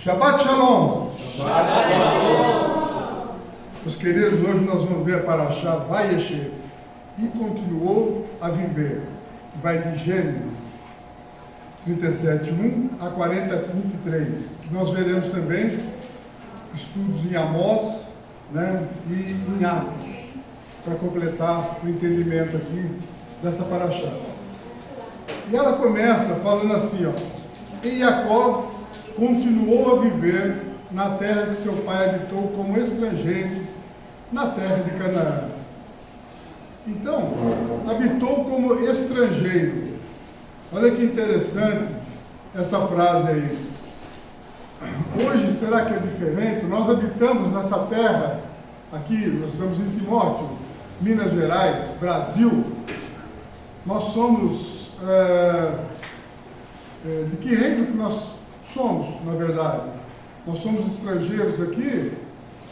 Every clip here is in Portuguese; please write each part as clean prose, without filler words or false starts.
Shabbat Shalom! Shabbat Shalom! Meus queridos, hoje nós vamos ver a Parashá Vayeshev e continuou a viver, que vai de Gênesis 37:1 a 40:33. Nós veremos também estudos em Amós, e em Atos, para completar o entendimento aqui dessa Parashá. E ela começa falando assim, e Jacó continuou a viver na terra que seu pai habitou como estrangeiro, na terra de Canaã. Então, habitou como estrangeiro. Olha que interessante essa frase aí. Hoje, será que é diferente? Nós habitamos nessa terra, aqui, nós estamos em Timóteo, Minas Gerais, Brasil. Nós somos, de que reino que nós somos, na verdade? Nós somos estrangeiros aqui?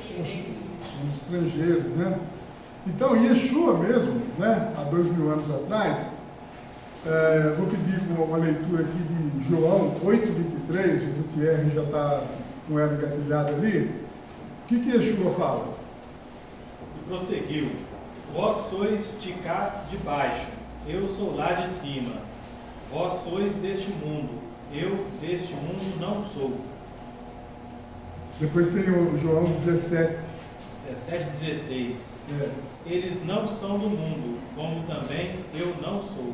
Somos estrangeiros, Então, Yeshua mesmo, há 2000 anos atrás, vou pedir uma leitura aqui de João 8:23, o Gutierrez já está com ela engatilhada ali. O que Yeshua fala? E prosseguiu: vós sois de cá de baixo, eu sou lá de cima. Vós sois deste mundo, eu deste mundo não sou. Depois tem o João 17. 17:16. Eles não são do mundo, como também eu não sou.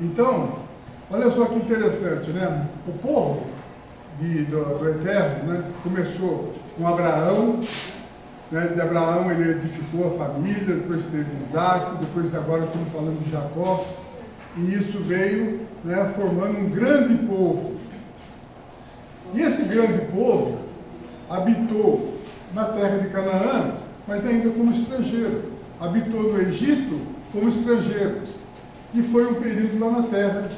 Então, olha só que interessante, O povo do Eterno, começou com Abraão, De Abraão ele edificou a família, depois teve Isaac, depois agora estamos falando de Jacó, e isso veio, formando um grande povo. E esse grande povo habitou na terra de Canaã, mas ainda como estrangeiro. Habitou no Egito como estrangeiro. E foi um período lá na terra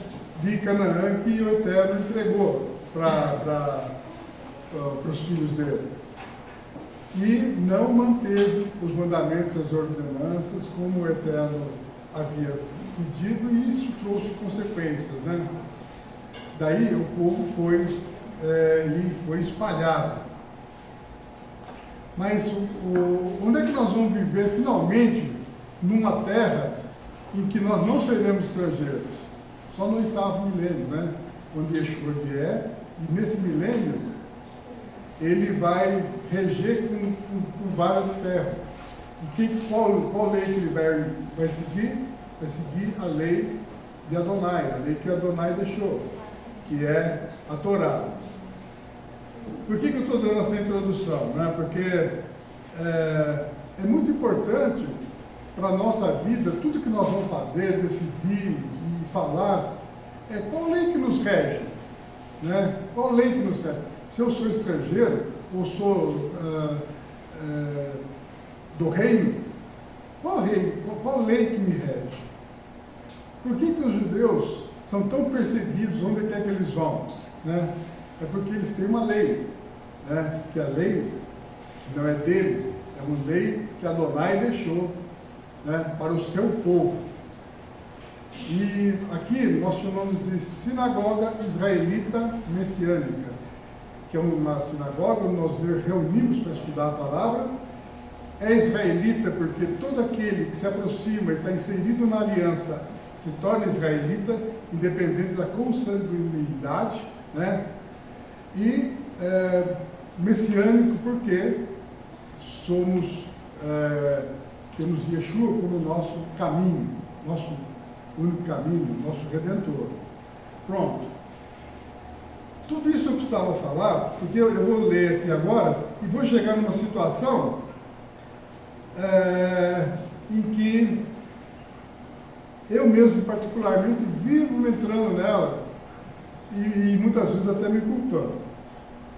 de Canaã que o Eterno entregou para os filhos dele. E não manteve os mandamentos, as ordenanças, como o Eterno havia pedido, e isso trouxe consequências, Daí o povo foi espalhado. Mas onde é que nós vamos viver finalmente numa terra em que nós não seremos estrangeiros? Só no 8º milênio, Quando Yeshua vier, e nesse milênio ele vai reger com vara de ferro. E qual lei que ele vai seguir? Vai seguir a lei de Adonai, a lei que Adonai deixou, que é a Torá. Por que eu estou dando essa introdução? Porque é muito importante para a nossa vida, tudo que nós vamos fazer, decidir e falar, qual lei que nos rege? Qual lei que nos rege? Se eu sou estrangeiro, ou sou do reino, qual lei que me rege? Por que os judeus são tão perseguidos onde quer que eles vão? É porque eles têm uma lei, que a lei que não é deles, é uma lei que Adonai deixou, para o seu povo. E aqui nós chamamos de sinagoga israelita messiânica, que é uma sinagoga onde nós reunimos para estudar a palavra. É israelita porque todo aquele que se aproxima e está inserido na aliança se torna israelita, independente da consanguinidade, E messiânico porque temos Yeshua como nosso caminho, nosso único caminho, nosso Redentor. Pronto. Tudo isso eu precisava falar, porque eu vou ler aqui agora e vou chegar numa situação em que eu mesmo particularmente vivo entrando nela e muitas vezes até me culpando.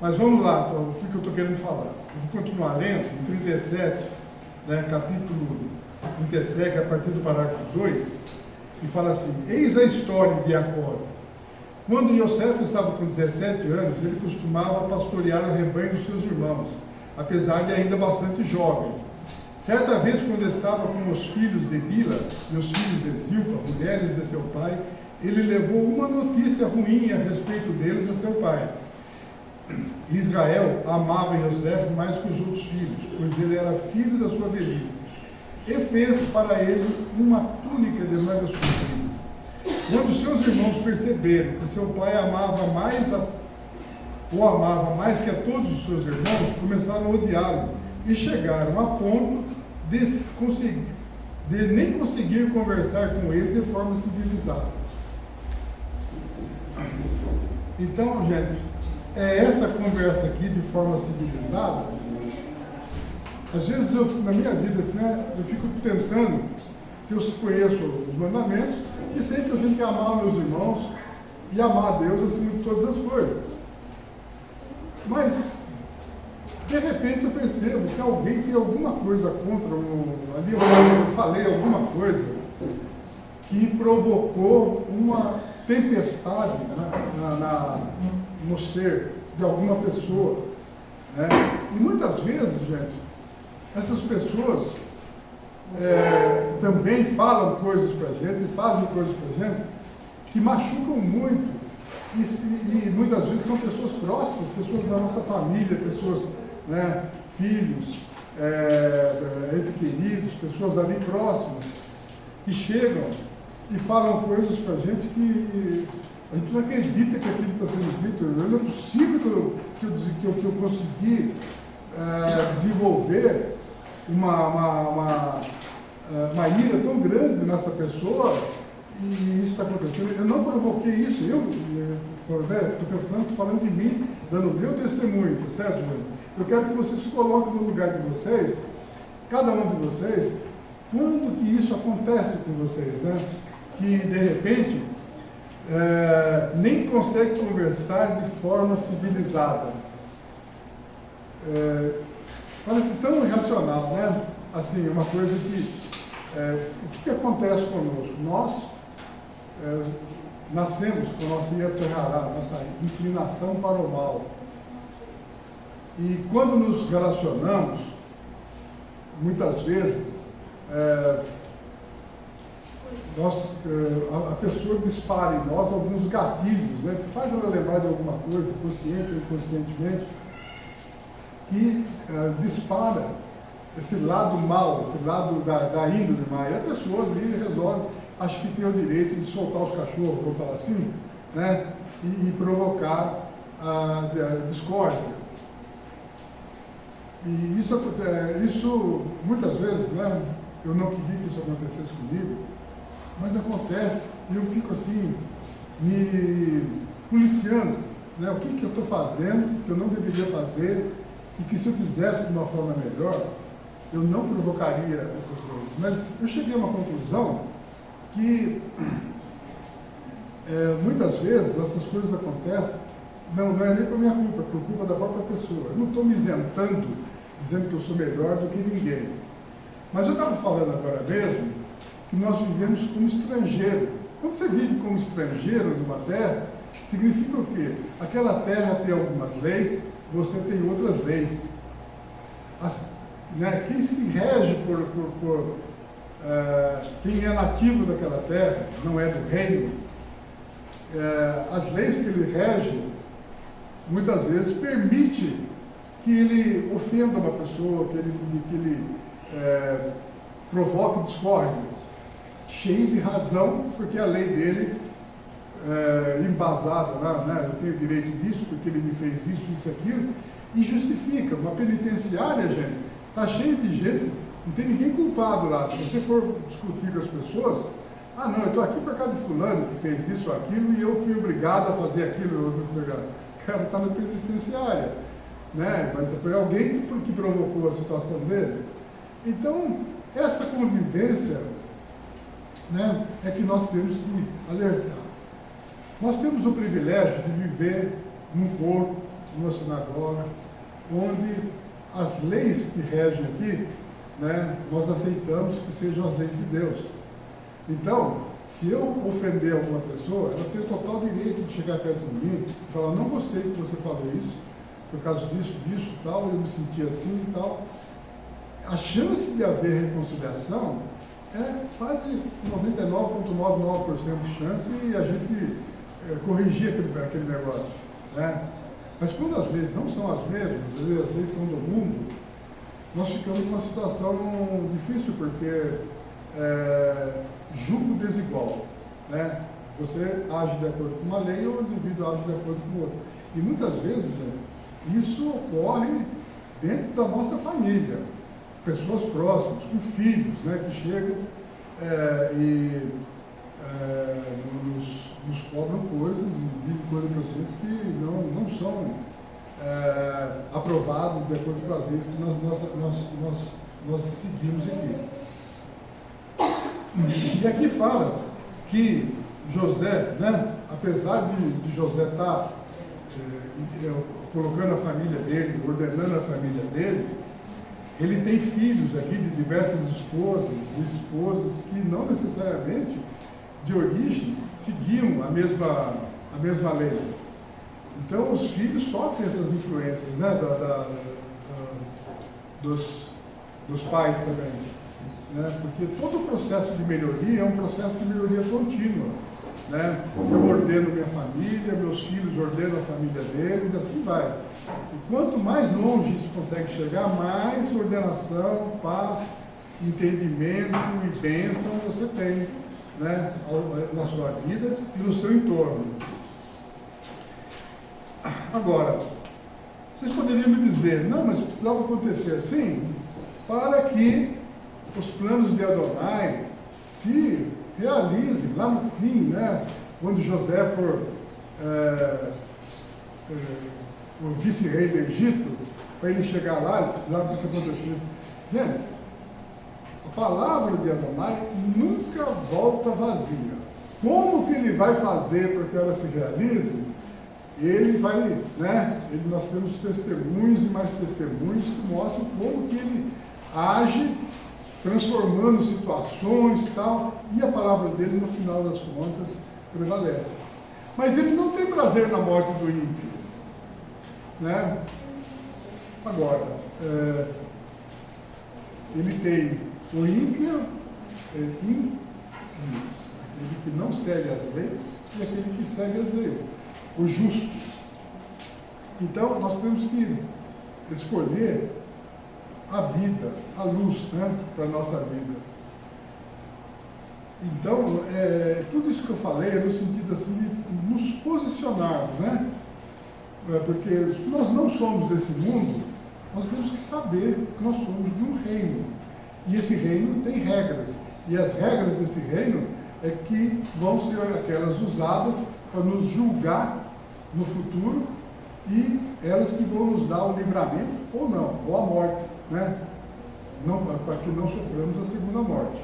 Mas vamos lá, o que eu estou querendo falar. Eu vou continuar lendo, em 37, capítulo 37, a partir do parágrafo 2, e fala assim: eis a história de Jacó. Quando Yosef estava com 17 anos, ele costumava pastorear o rebanho dos seus irmãos, apesar de ainda bastante jovem. Certa vez, quando estava com os filhos de Bila e os filhos de Zilpa, mulheres de seu pai, ele levou uma notícia ruim a respeito deles a seu pai. Israel amava Yosef mais que os outros filhos, pois ele era filho da sua velhice, e fez para ele uma túnica de mangas compridas. Quando seus irmãos perceberam que seu pai o amava mais que a todos os seus irmãos, começaram a odiá-lo e chegaram a ponto de nem conseguir conversar com ele de forma civilizada. Então, gente, essa conversa aqui de forma civilizada. Às vezes, na minha vida, né, eu fico tentando, que eu conheço os mandamentos, e sei que eu tenho que amar meus irmãos e amar a Deus acima de todas as coisas. Mas, de repente, eu percebo que alguém tem alguma coisa contra ali eu falei alguma coisa que provocou uma tempestade no ser de alguma pessoa, né? E muitas vezes, gente, essas pessoas também falam coisas para a gente, fazem coisas para a gente que machucam muito e muitas vezes são pessoas próximas, pessoas da nossa família, pessoas, né, filhos, entre queridos, pessoas ali próximas, que chegam e falam coisas para a gente que a gente não acredita que aquilo está sendo dito. Não é possível que eu consegui desenvolver uma ira tão grande nessa pessoa e isso está acontecendo. Eu não provoquei isso, estou pensando, estou falando de mim, dando meu testemunho, tá certo, gente? Eu quero que vocês se coloquem no lugar de vocês, cada um de vocês, quando que isso acontece com vocês, né? Que de repente nem consegue conversar de forma civilizada. Parece tão irracional, né? Assim, uma coisa que... o que acontece conosco? Nós nascemos com a nossa Yetzer Hará, nossa inclinação para o mal. E quando nos relacionamos, muitas vezes, a pessoa dispara em nós alguns gatilhos, né, que faz ela lembrar de alguma coisa, consciente ou inconscientemente, que dispara esse lado mal, esse lado da índole má. E a pessoa ali resolve, acha que tem o direito de soltar os cachorros, vou falar assim, né, e provocar a discórdia. E isso muitas vezes, né, eu não queria que isso acontecesse comigo, mas acontece, e eu fico assim, me policiando, né, o que eu estou fazendo, que eu não deveria fazer, e que se eu fizesse de uma forma melhor, eu não provocaria essas coisas. Mas eu cheguei a uma conclusão que muitas vezes essas coisas acontecem, não é nem por minha culpa, é por culpa da própria pessoa. Eu não estou me isentando, dizendo que eu sou melhor do que ninguém. Mas eu estava falando agora mesmo que nós vivemos como estrangeiro. Quando você vive como estrangeiro numa terra, significa o quê? Aquela terra tem algumas leis, você tem outras leis. Quem se rege quem é nativo daquela terra, não é do reino, as leis que ele rege, muitas vezes permite que ele ofenda uma pessoa, que ele provoque discórdias, cheio de razão, porque a lei dele embasada, né? Eu tenho direito disso, porque ele me fez isso, aquilo, e justifica. Uma penitenciária, gente, está cheia de gente, não tem ninguém culpado lá. Se você for discutir com as pessoas, não, eu estou aqui por causa de fulano que fez isso ou aquilo e eu fui obrigado a fazer aquilo. O cara está na penitenciária, né? Mas foi alguém que provocou a situação dele. Então, essa convivência, né, é que nós temos que alertar. Nós temos o privilégio de viver num corpo, numa sinagoga, onde as leis que regem aqui, né, nós aceitamos que sejam as leis de Deus. Então, se eu ofender alguma pessoa, ela tem o total direito de chegar perto de mim e falar: não gostei que você falou isso, por causa disso, tal, eu me senti assim e tal. A chance de haver reconciliação é quase 99,99% de chance e a gente corrigir aquele negócio, né? Mas quando as leis não são as mesmas, as leis são do mundo, nós ficamos numa situação difícil, porque julgo desigual, né? Você age de acordo com uma lei ou o indivíduo age de acordo com o outro. E muitas vezes, gente, isso ocorre dentro da nossa família, pessoas próximas, com filhos, né, que chegam nos cobram coisas e dizem coisas para vocês que não são aprovadas de acordo com as leis que nós seguimos aqui. E aqui fala que José, né, apesar de José estar colocando a família dele, ordenando a família dele, ele tem filhos aqui de diversas esposas, e esposas que não necessariamente de origem seguiam a mesma lei. Então os filhos sofrem essas influências, né, dos pais também, né, porque todo o processo de melhoria é um processo de melhoria contínua, né? Eu ordeno minha família, meus filhos ordenam a família deles, e assim vai. E quanto mais longe isso consegue chegar, mais ordenação, paz, entendimento e bênção você tem, né, na sua vida e no seu entorno. Agora, vocês poderiam me dizer, não, mas precisava acontecer assim, para que os planos de Adonai se realizem lá no fim, né, quando José for o vice-rei do Egito, para ele chegar lá, ele precisava que isso acontecesse. Gente, a palavra de Adonai nunca volta vazia. Como que ele vai fazer para que ela se realize? Ele vai, né? Nós temos testemunhos e mais testemunhos que mostram como que ele age, transformando situações e tal, e a palavra dele, no final das contas, prevalece. Mas ele não tem prazer na morte do ímpio, né? Agora, ele tem o ímpio, aquele que não segue as leis, e aquele que segue as leis, o justo. Então, nós temos que escolher a vida, a luz, né, para a nossa vida. Então, tudo isso que eu falei é no sentido assim de nos posicionarmos, né? Porque se nós não somos desse mundo, nós temos que saber que nós somos de um reino. E esse reino tem regras. E as regras desse reino é que vão ser aquelas usadas para nos julgar no futuro e elas que vão nos dar o livramento ou não, ou a morte, né? Não, para que não soframos a segunda morte.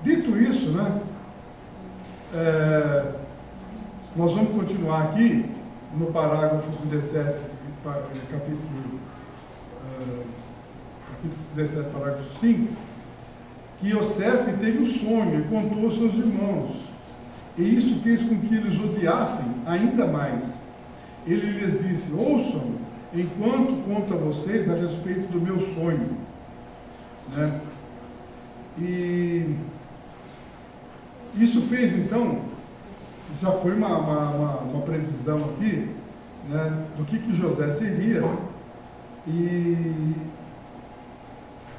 Dito isso, né, nós vamos continuar aqui no parágrafo 17, capítulo 17, parágrafo 5, que Yosef teve um sonho e contou aos seus irmãos, e isso fez com que eles odiassem ainda mais. Ele lhes disse: ouçam enquanto conto a vocês a respeito do meu sonho, né? E isso fez, então, já foi uma previsão aqui, né, do que José seria. E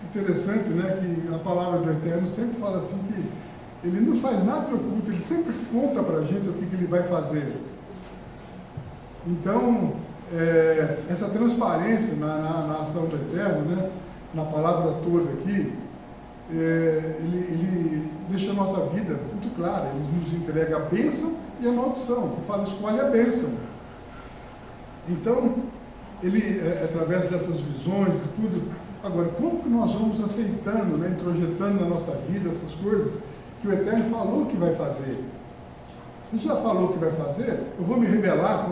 interessante, né, que a palavra do Eterno sempre fala assim que ele não faz nada oculto, ele sempre conta para a gente o que ele vai fazer. Então, essa transparência na ação do Eterno, né, na palavra toda aqui, ele deixa a nossa vida muito clara. Ele nos entrega a bênção e a maldição. Ele fala: escolhe a bênção. Então, ele, através dessas visões e tudo, agora, como que nós vamos aceitando, né, introjetando na nossa vida essas coisas que o Eterno falou que vai fazer? Se já falou que vai fazer, eu vou me rebelar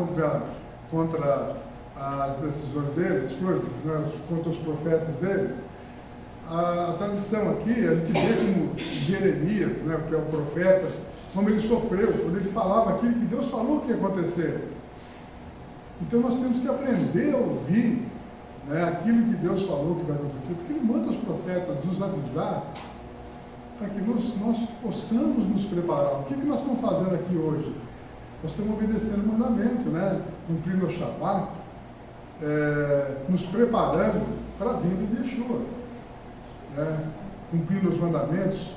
contra as decisões dele, as coisas, né, contra os profetas dele? A tradição aqui, a gente vê como Jeremias, né, que é o profeta, como ele sofreu, quando ele falava aquilo que Deus falou que ia acontecer. Então nós temos que aprender a ouvir, né, aquilo que Deus falou que vai acontecer, porque ele manda os profetas nos avisar para que nós possamos nos preparar. O que nós estamos fazendo aqui hoje? Nós estamos obedecendo o mandamento, né? Cumprindo o Shabat, nos preparando para a vinda de Yeshua, né? Cumprindo os mandamentos.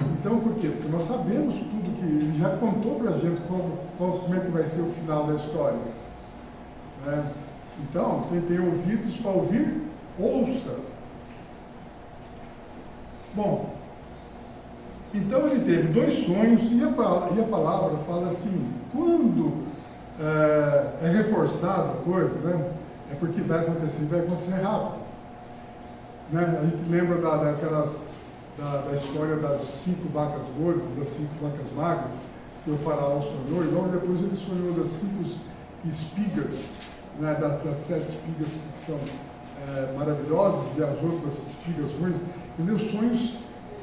Então, por quê? Porque nós sabemos tudo que ele já contou para a gente como é que vai ser o final da história, né? Então, quem tem ouvidos para ouvir, ouça. Bom, então ele teve 2 sonhos e a palavra fala assim, quando é reforçada a coisa, né, é porque vai acontecer rápido. Né? A gente lembra da história das 5 vacas gordas, das 5 vacas magras, que o faraó sonhou, e logo depois ele sonhou das 5 espigas, né, das 7 espigas que são maravilhosas e as outras espigas ruins. Quer dizer, os sonhos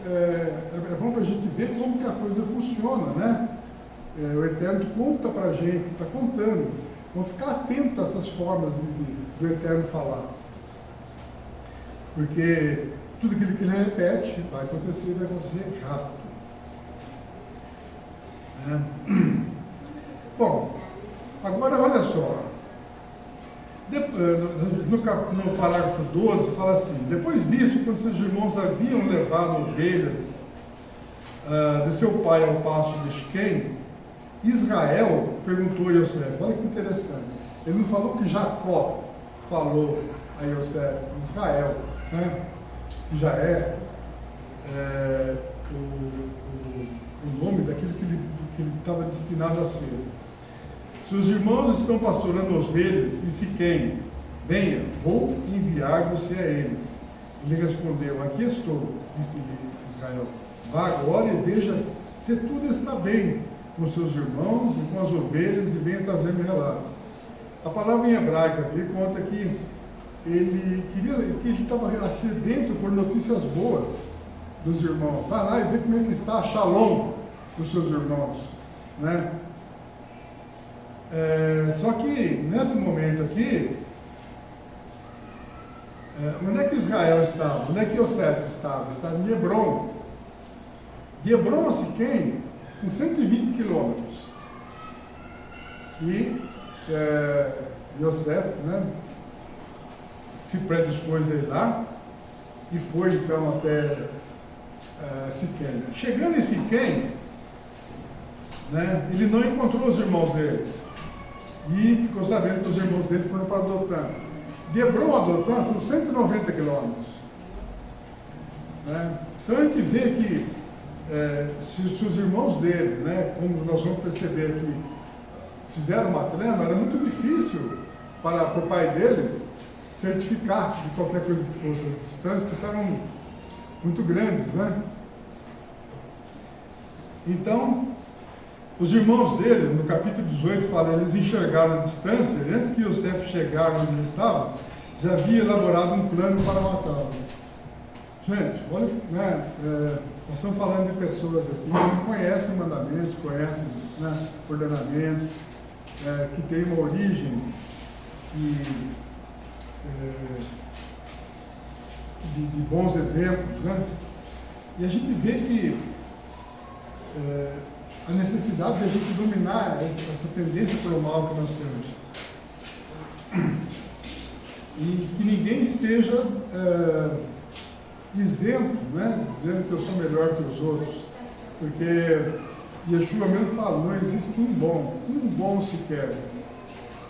é bom para a gente ver como que a coisa funciona, né? O Eterno conta para a gente, está contando. Vamos ficar atentos a essas formas do Eterno falar. Porque tudo aquilo que ele repete vai acontecer rápido. Né? Bom, agora olha só. No parágrafo 12 fala assim, depois disso, quando seus irmãos haviam levado ovelhas de seu pai ao pasto de Siquém, Israel perguntou a Yosef, olha que interessante, ele não falou que Jacó falou a Yosef, Israel, né? Que já o nome daquilo que ele estava destinado a ser. Seus irmãos estão pastorando ovelhas em Siquém, venha, vou enviar você a eles. Ele respondeu, aqui estou, disse Israel, vá agora e veja se tudo está bem com seus irmãos e com as ovelhas e venha trazer-me relato. A palavra em hebraico aqui conta que ele estava sedento por notícias boas dos irmãos. Vai lá e vê como é que está a Shalom dos seus irmãos, né? Só que nesse momento aqui, onde é que Israel estava? Onde é que Yosef estava? Estava em Hebron. De Hebron a Siquém são 120 quilômetros. E Yosef, né, se predispôs a ir lá e foi então até Siquém. Chegando em Siquém, né, ele não encontrou os irmãos deles. E ficou sabendo que os irmãos dele foram para Dotã. De Hebron a Dotã são 190 quilômetros. Né? Então a gente vê que se os irmãos dele, né, como nós vamos perceber aqui, fizeram uma trama, era muito difícil para o pai dele certificar de qualquer coisa que fosse. As distâncias eram muito grandes, né? Então, os irmãos dele, no capítulo 18, fala, eles enxergaram a distância, e antes que Yosef chegar onde ele estava, já havia elaborado um plano para matá-lo. Gente, olha, né, nós estamos falando de pessoas aqui que conhecem mandamentos, conhecem, né, ordenamento, que tem uma origem de bons exemplos, né? E a gente vê que a necessidade de a gente dominar essa tendência para o mal que nós temos. E que ninguém esteja isento, né? Dizendo que eu sou melhor que os outros. Porque Yeshua mesmo fala, não existe um bom sequer.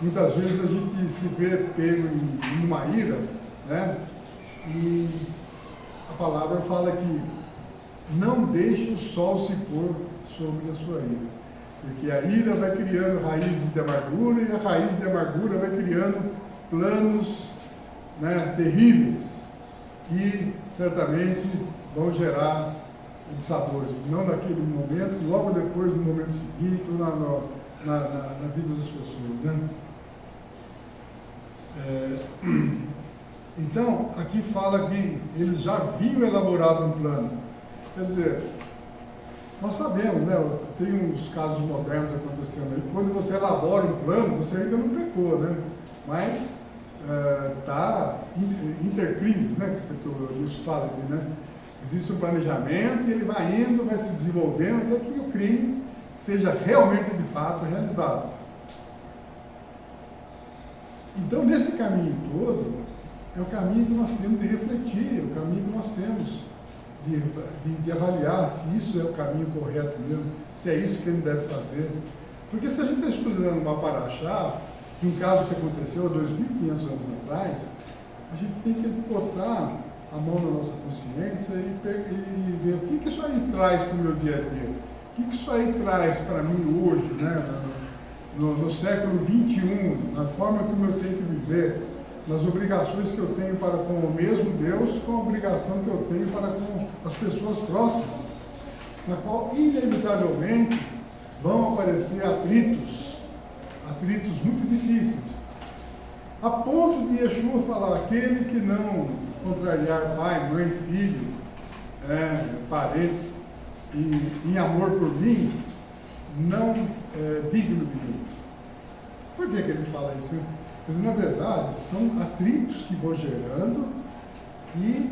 Muitas vezes a gente se vê pego em uma ira, né? E a palavra fala que não deixe o sol se pôr sobre a sua ira, porque a ira vai criando raízes de amargura e a raiz de amargura vai criando planos, né, terríveis que certamente vão gerar dissabores, não naquele momento, logo depois, no momento seguinte, ou na vida das pessoas, né? Então, aqui fala que eles já haviam elaborado um plano. Quer dizer, nós sabemos, né? Tem uns casos modernos acontecendo aí. Quando você elabora um plano, você ainda não pecou, né? Mas está intercrimes, né? Que isso fala aqui, né? Existe um planejamento e ele vai indo, vai se desenvolvendo até que o crime seja realmente, de fato, realizado. Então, nesse caminho todo, é o caminho que nós temos de refletir, é o caminho que nós temos de avaliar se isso é o caminho correto mesmo, se é isso que ele deve fazer. Porque se a gente está estudando uma paraxá, de um caso que aconteceu há 2.500 anos atrás, a gente tem que botar a mão na nossa consciência e ver o que isso aí traz para o meu dia a dia, o que isso aí traz para mim hoje, né? No século XXI, na forma como eu tenho que viver, nas obrigações que eu tenho para com o mesmo Deus, com a obrigação que eu tenho para com as pessoas próximas, na qual inevitavelmente vão aparecer atritos muito difíceis, a ponto de Yeshua falar: aquele que não contrariar pai, mãe, filho, parentes, e em amor por mim, não é digno de mim. Por que ele fala isso? Porque, na verdade, são atritos que vão gerando e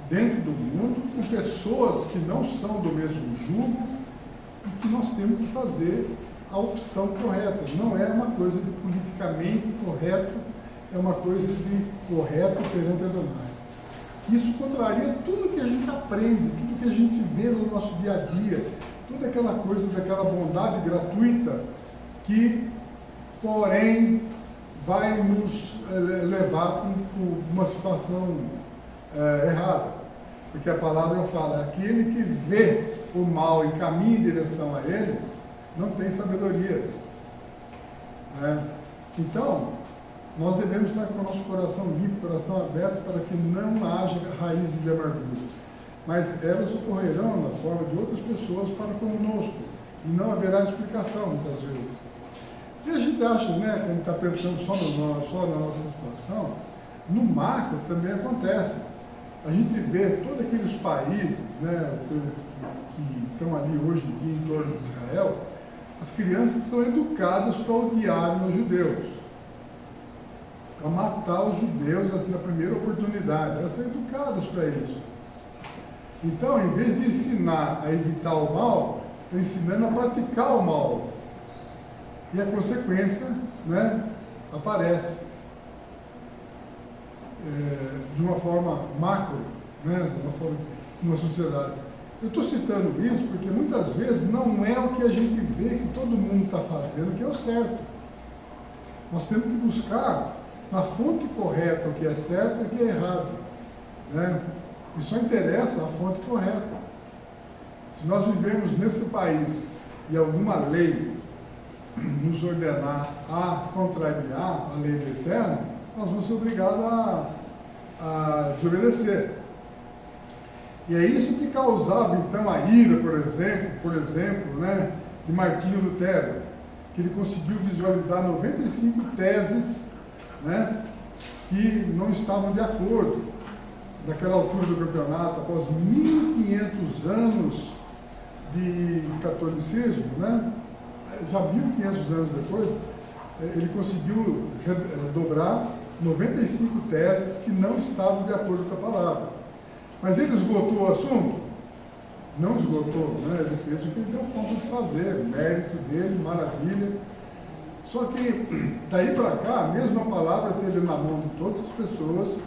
dentro do mundo, com pessoas que não são do mesmo jugo e que nós temos que fazer a opção correta. Não é uma coisa de politicamente correto, é uma coisa de correto perante Adonai. Isso contraria tudo que a gente aprende, tudo que a gente vê no nosso dia a dia, toda aquela coisa daquela bondade gratuita que, porém, vai nos levar para uma situação errada. Porque a palavra fala: aquele que vê o mal e caminha em direção a ele, não tem sabedoria. Então, nós devemos estar com o nosso coração limpo, coração aberto, para que não haja raízes de amargura. Mas elas ocorrerão na forma de outras pessoas para conosco, e não haverá explicação, muitas vezes. E a gente acha, que a gente está pensando só na nossa situação, no macro também acontece. A gente vê todos aqueles países, aqueles que estão ali hoje em dia em torno de Israel, as crianças são educadas para odiarem os judeus, para matar os judeus assim, na primeira oportunidade. Elas são educadas para isso. Então, em vez de ensinar a evitar o mal, está ensinando a praticar o mal. E a consequência, aparece de uma forma macro, de uma sociedade. Eu estou citando isso porque muitas vezes não é o que a gente vê que todo mundo está fazendo que é o certo. Nós temos que buscar na fonte correta o que é certo e o que é errado. E só interessa a fonte correta. Se nós vivemos nesse país e alguma lei nos ordenar a contrariar a lei do Eterno, nós vamos ser obrigados a desobedecer. E é isso que causava então a ira, por exemplo, de Martinho Lutero, que ele conseguiu visualizar 95 teses, que não estavam de acordo naquela altura do campeonato, após 1.500 anos de catolicismo, já 1.500 anos depois, ele conseguiu dobrar 95 teses que não estavam de acordo com a palavra. Mas ele esgotou o assunto? Não esgotou, ele fez o que ele deu conta de fazer, mérito dele, maravilha. Só que daí para cá, a mesma palavra teve na mão de todas as pessoas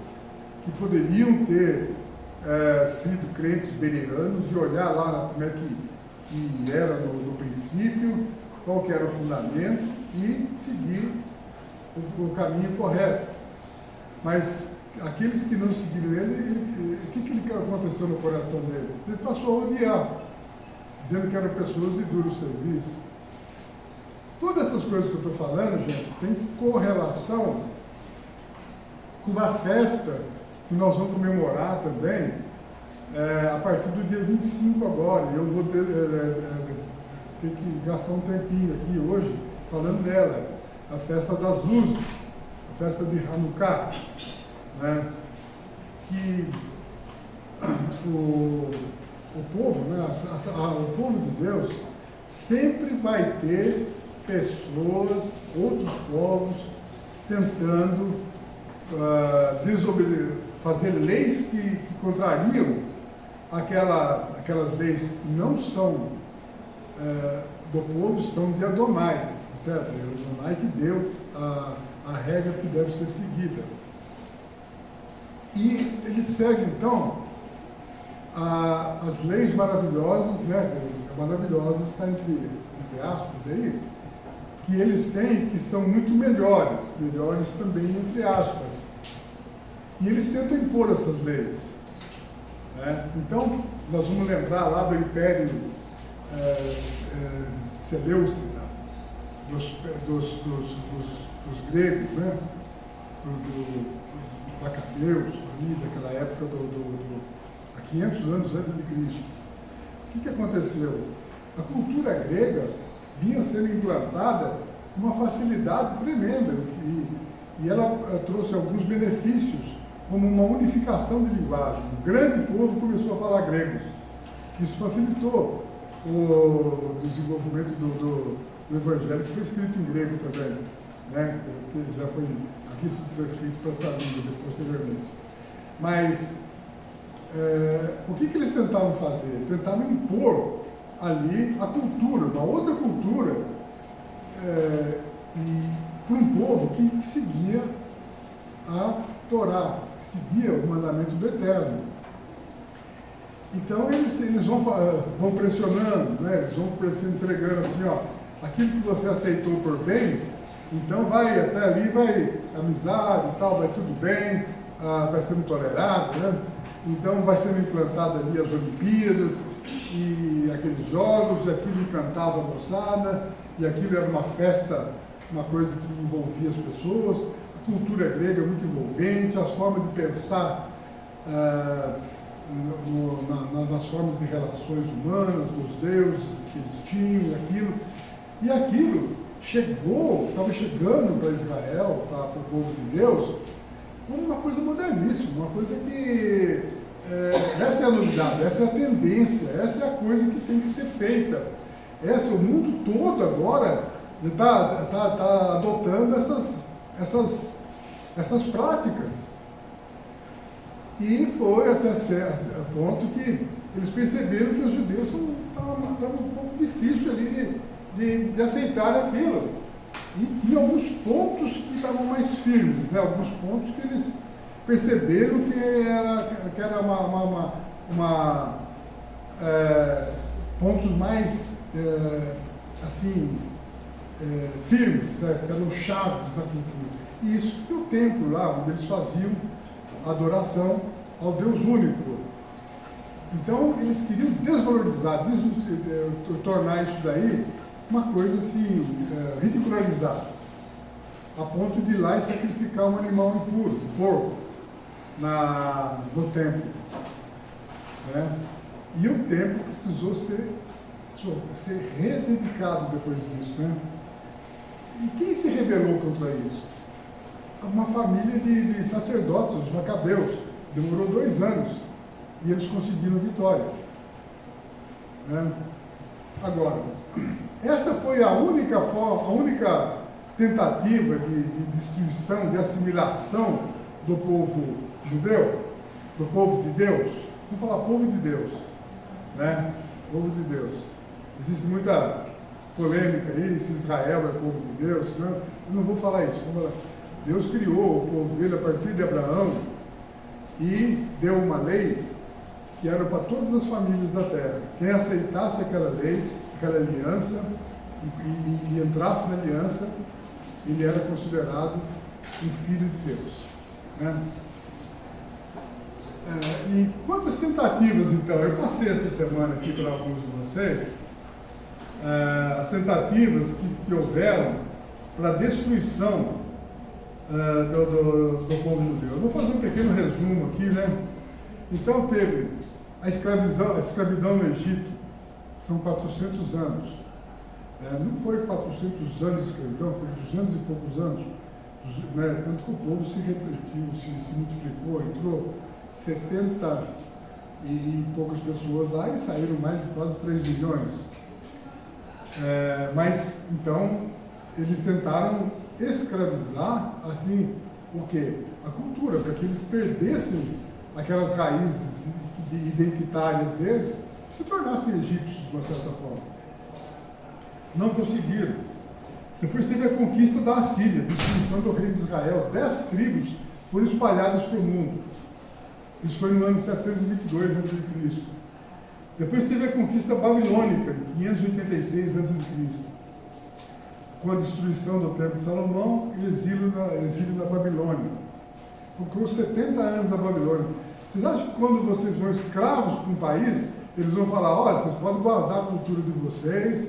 que poderiam ter sido crentes bereanos e olhar lá como é que era no princípio, qual que era o fundamento e seguir o caminho correto. Mas aqueles que não seguiram ele, o que aconteceu no coração dele? Ele passou a odiar, dizendo que eram pessoas de duro serviço. Todas essas coisas que eu estou falando, gente, tem correlação com uma festa que nós vamos comemorar também a partir do dia 25 agora. Eu vou ter que gastar um tempinho aqui hoje falando dela, a festa das luzes, a festa de Hanukkah, que o povo, o povo de Deus sempre vai ter pessoas, outros povos, tentando fazer leis que contrariam aquelas leis que não são do povo, são de Adonai, tá certo? É Adonai que deu a regra que deve ser seguida. E ele segue, então, as leis maravilhosas, né? Maravilhosas está entre aspas aí, que eles têm, que são muito melhores também entre aspas. E eles tentam impor essas leis, né? Então, nós vamos lembrar lá do Império Seleucida, dos gregos, né? Do Macabeus, ali, daquela época, há 500 anos antes de Cristo. O que aconteceu? A cultura grega vinha sendo implantada com uma facilidade tremenda e ela trouxe alguns benefícios, como uma unificação de linguagem. O grande povo começou a falar grego. Isso facilitou o desenvolvimento do Evangelho, que foi escrito em grego também, né? Que já foi, aqui se foi escrito para essa língua posteriormente. Mas o que eles tentavam fazer? Tentavam impor ali a cultura, uma outra cultura, para um povo que seguia a Torá, que seguia o mandamento do Eterno. Então eles vão pressionando, né? Eles vão entregando assim, ó, aquilo que você aceitou por bem, então vai até ali, vai amizade e tal, vai tudo bem, vai sendo tolerado, né? Então vai sendo implantado ali as Olimpíadas e aqueles jogos, e aquilo encantava a moçada, e aquilo era uma festa, uma coisa que envolvia as pessoas. A cultura grega é muito envolvente, as formas de pensar nas formas de relações humanas, dos deuses que eles tinham, e aquilo estava chegando para Israel, para o povo de Deus, como uma coisa moderníssima, uma coisa que essa é a novidade, essa é a tendência, essa é a coisa que tem que ser feita. O mundo todo agora está adotando essas práticas. E foi até certo ponto que eles perceberam que os judeus estavam um pouco difícil ali de aceitar aquilo. E tinha alguns pontos que estavam mais firmes, né? Alguns pontos que eles perceberam que era pontos mais firmes, né? Que eram chaves da cultura. E isso que o templo lá, onde eles faziam adoração ao Deus único. Então eles queriam desvalorizar, tornar isso daí uma coisa assim, ridicularizada, a ponto de ir lá e sacrificar um animal impuro, um porco, no templo. Né? E o templo precisou ser rededicado depois disso. Né? E quem se rebelou contra isso? Uma família de sacerdotes, os Macabeus. Demorou 2 anos e eles conseguiram vitória. Né? Agora, essa foi a única tentativa de destruição, de assimilação do povo judeu, do povo de Deus. Vamos falar povo de Deus, né? Povo de Deus. Existe muita polêmica aí, se Israel é povo de Deus, né? Eu não vou falar isso, vou falar. Deus criou o povo dele a partir de Abraão e deu uma lei que era para todas as famílias da terra. Quem aceitasse aquela lei, aquela aliança, e entrasse na aliança, ele era considerado um filho de Deus. Né? E quantas tentativas, então? Eu passei essa semana aqui para alguns de vocês, as tentativas que houveram para a destruição do povo judeu. Eu vou fazer um pequeno resumo aqui, né? Então teve a escravidão no Egito, são 400 anos. Não foi 400 anos de escravidão, foi 200 e poucos anos, né? Tanto que o povo se repetiu, se multiplicou, entrou 70 e poucas pessoas lá e saíram mais de quase 3 milhões. Mas, então, eles tentaram escravizar, assim, o quê? A cultura, para que eles perdessem aquelas raízes identitárias deles e se tornassem egípcios, de uma certa forma. Não conseguiram. Depois teve a conquista da Assíria, destruição do reino de Israel. 10 tribos foram espalhadas pelo mundo. Isso foi no ano 722 a.C. Depois teve a conquista babilônica, em 586 a.C., com a destruição do Templo de Salomão e exílio na Babilônia. Ficou 70 anos na Babilônia. Vocês acham que quando vocês vão escravos para um país, eles vão falar, olha, vocês podem guardar a cultura de vocês,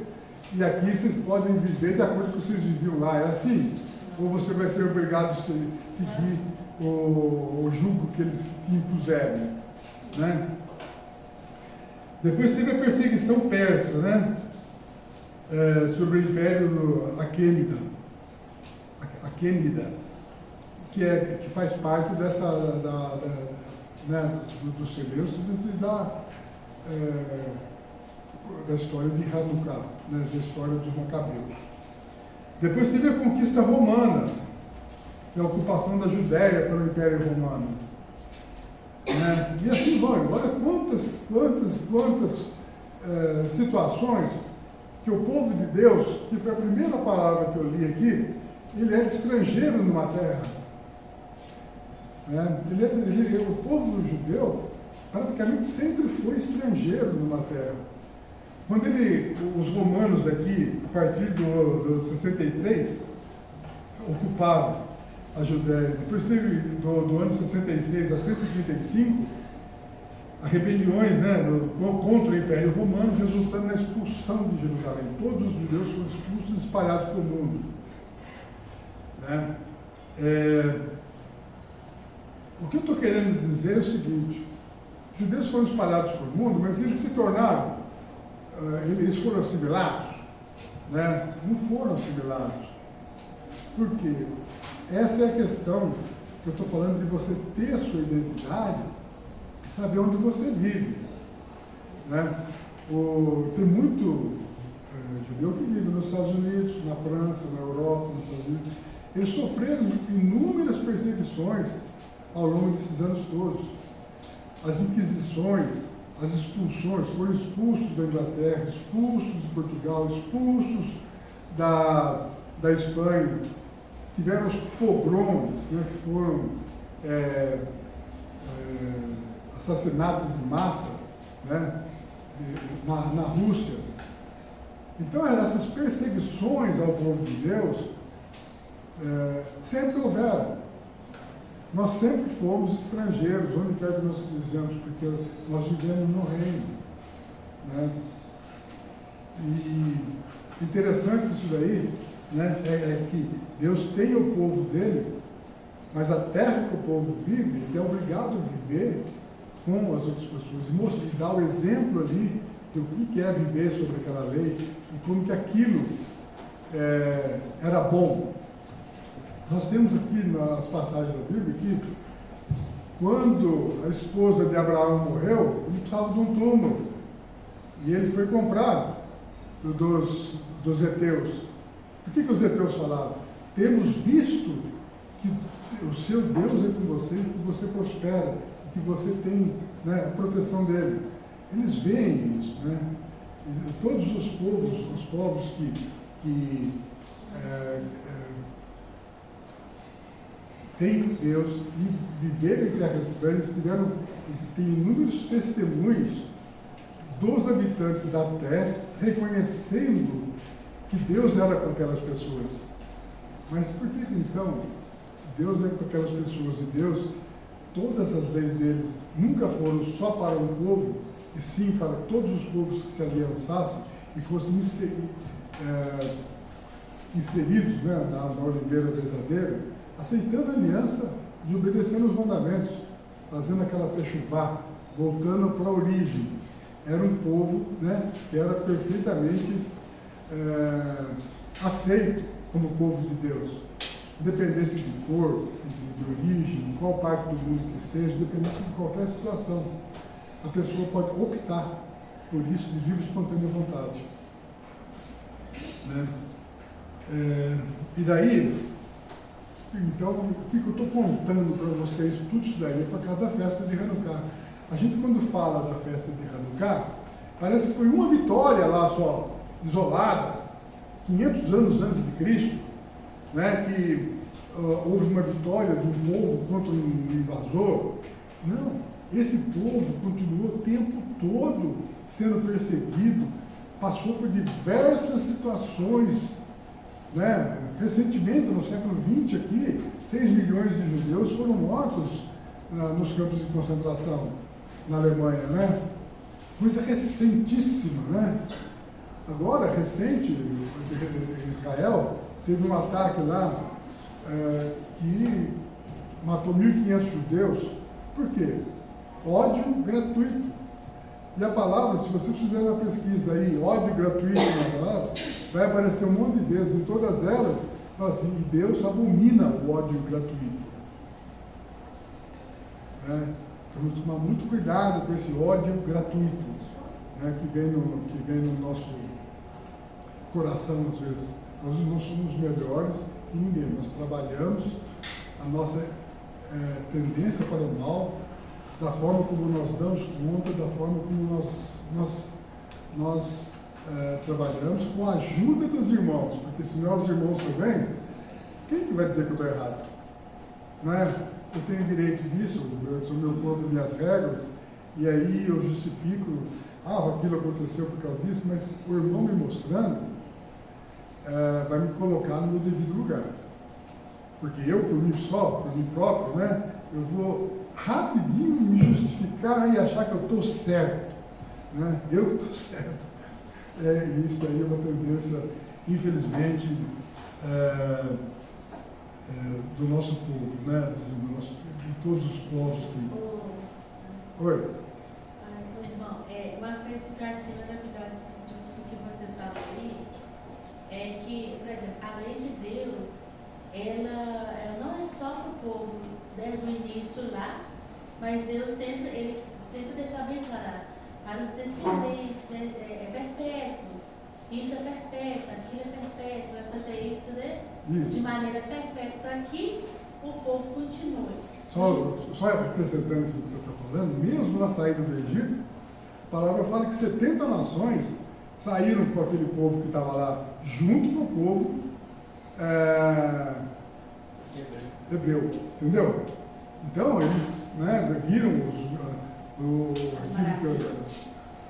e aqui vocês podem viver de acordo com o que vocês viviam lá? É assim? Ou você vai ser obrigado a seguir o jugo que eles te impuserem? Né? Depois teve a perseguição persa, né? Sobre o Império Aquêmida, que faz parte dos Seleucidas e da história de Hanukkah, né, da história dos Macabeus. Depois teve a conquista romana, que é a ocupação da Judéia pelo Império Romano. Né? E assim vai. Olha quantas situações que o povo de Deus, que foi a primeira palavra que eu li aqui, ele era estrangeiro numa terra. Né? O povo judeu praticamente sempre foi estrangeiro numa terra. Quando os romanos aqui, a partir do 63, ocuparam a Judéia, depois teve do ano 66 a 135, a rebeliões, né, contra o Império Romano, resultando na expulsão de Jerusalém. Todos os judeus foram expulsos e espalhados pelo mundo. Né? O que eu estou querendo dizer é o seguinte: os judeus foram espalhados pelo mundo, mas eles se tornaram, eles foram assimilados? Né? Não foram assimilados. Por quê? Essa é a questão que eu estou falando, de você ter a sua identidade e saber onde você vive. Né? Tem muito judeu que vive nos Estados Unidos, na França, na Europa, nos Estados Unidos. Eles sofreram inúmeras perseguições ao longo desses anos todos. As inquisições, as expulsões, foram expulsos da Inglaterra, expulsos de Portugal, expulsos da Espanha. Tiveram os pogroms, né, que foram assassinatos em massa, né, na Rússia. Então, essas perseguições ao povo de Deus sempre houveram. Nós sempre fomos estrangeiros, onde quer que nós estejamos, porque nós vivemos no reino. Né? E interessante isso daí, né, é que Deus tem o povo dele, mas a terra que o povo vive, ele é obrigado a viver com as outras pessoas e dar o exemplo ali do que é viver sobre aquela lei e como que aquilo era bom. Nós temos aqui nas passagens da Bíblia que quando a esposa de Abraão morreu, ele precisava de um túmulo e ele foi comprar dos heteus. Por que os heteus falaram? Temos visto que o seu Deus é com você e que você prospera e que você tem, né, a proteção dele. Eles veem isso, né? E todos os povos que têm Deus e viveram em terras estranhas, têm inúmeros testemunhos dos habitantes da terra reconhecendo que Deus era com aquelas pessoas. Mas por que então, se Deus é com aquelas pessoas e Deus, todas as leis deles nunca foram só para um povo, e sim para todos os povos que se aliançassem e fossem inseridos, né, na oliveira verdadeira, aceitando a aliança e obedecendo os mandamentos, fazendo aquela techuvá, voltando para a origem. Era um povo, né, que era perfeitamente aceito como povo de Deus, independente de cor, de origem, em qual parte do mundo que esteja, independente de qualquer situação. A pessoa pode optar por isso de livre e espontânea vontade. Né? E daí, Então, o que eu estou contando para vocês, tudo isso daí é para cada festa de Hanukkah. A gente, quando fala da festa de Hanukkah, parece que foi uma vitória lá só, isolada, 500 anos antes de Cristo, né, que houve uma vitória de um povo contra um invasor. Não, esse povo continuou o tempo todo sendo perseguido, passou por diversas situações, né? Recentemente, no século XX aqui, 6 milhões de judeus foram mortos nos campos de concentração na Alemanha, né? Coisa recentíssima, né? Agora, recente, Israel teve um ataque lá que matou 1.500 judeus. Por quê? Ódio gratuito. E a palavra, se vocês fizerem a pesquisa aí, ódio gratuito na palavra, vai aparecer um monte de vezes. Em todas elas, fala assim, e Deus abomina o ódio gratuito. Né? Temos que tomar muito cuidado com esse ódio gratuito, né, que vem no nosso coração às vezes. Nós não somos melhores que ninguém, nós trabalhamos a nossa tendência para o mal, da forma como nós damos conta, da forma como nós trabalhamos com a ajuda dos irmãos, porque se meus irmãos estão bem, quem que vai dizer que eu estou errado? Não é? Eu tenho direito disso, eu sou meu corpo, minhas regras, e aí eu justifico, aquilo aconteceu por causa disso, mas o irmão me mostrando vai me colocar no meu devido lugar. Porque eu, por mim próprio, né, eu vou rapidinho me justificar e achar que eu estou certo. Né? Eu estou certo. Isso aí é uma tendência, infelizmente, do nosso povo, né? De todos os povos que... Oi? Irmão, uma coisa que eu achei maravilhosa do que você falou aí é que, por exemplo, a lei de Deus, ela não é só para o povo, né, no início lá, mas Deus ele sempre deixa bem claro, para os descendentes, né, é perpétuo, isso é perpétuo, aquilo é perpétuo, vai fazer isso, né, de maneira perpétua, para que o povo continue. Só acrescentando isso que você está falando, mesmo na saída do Egito, a palavra fala que 70 nações saíram com aquele povo que estava lá, junto com o povo hebreu, entendeu? Então, eles, né, viram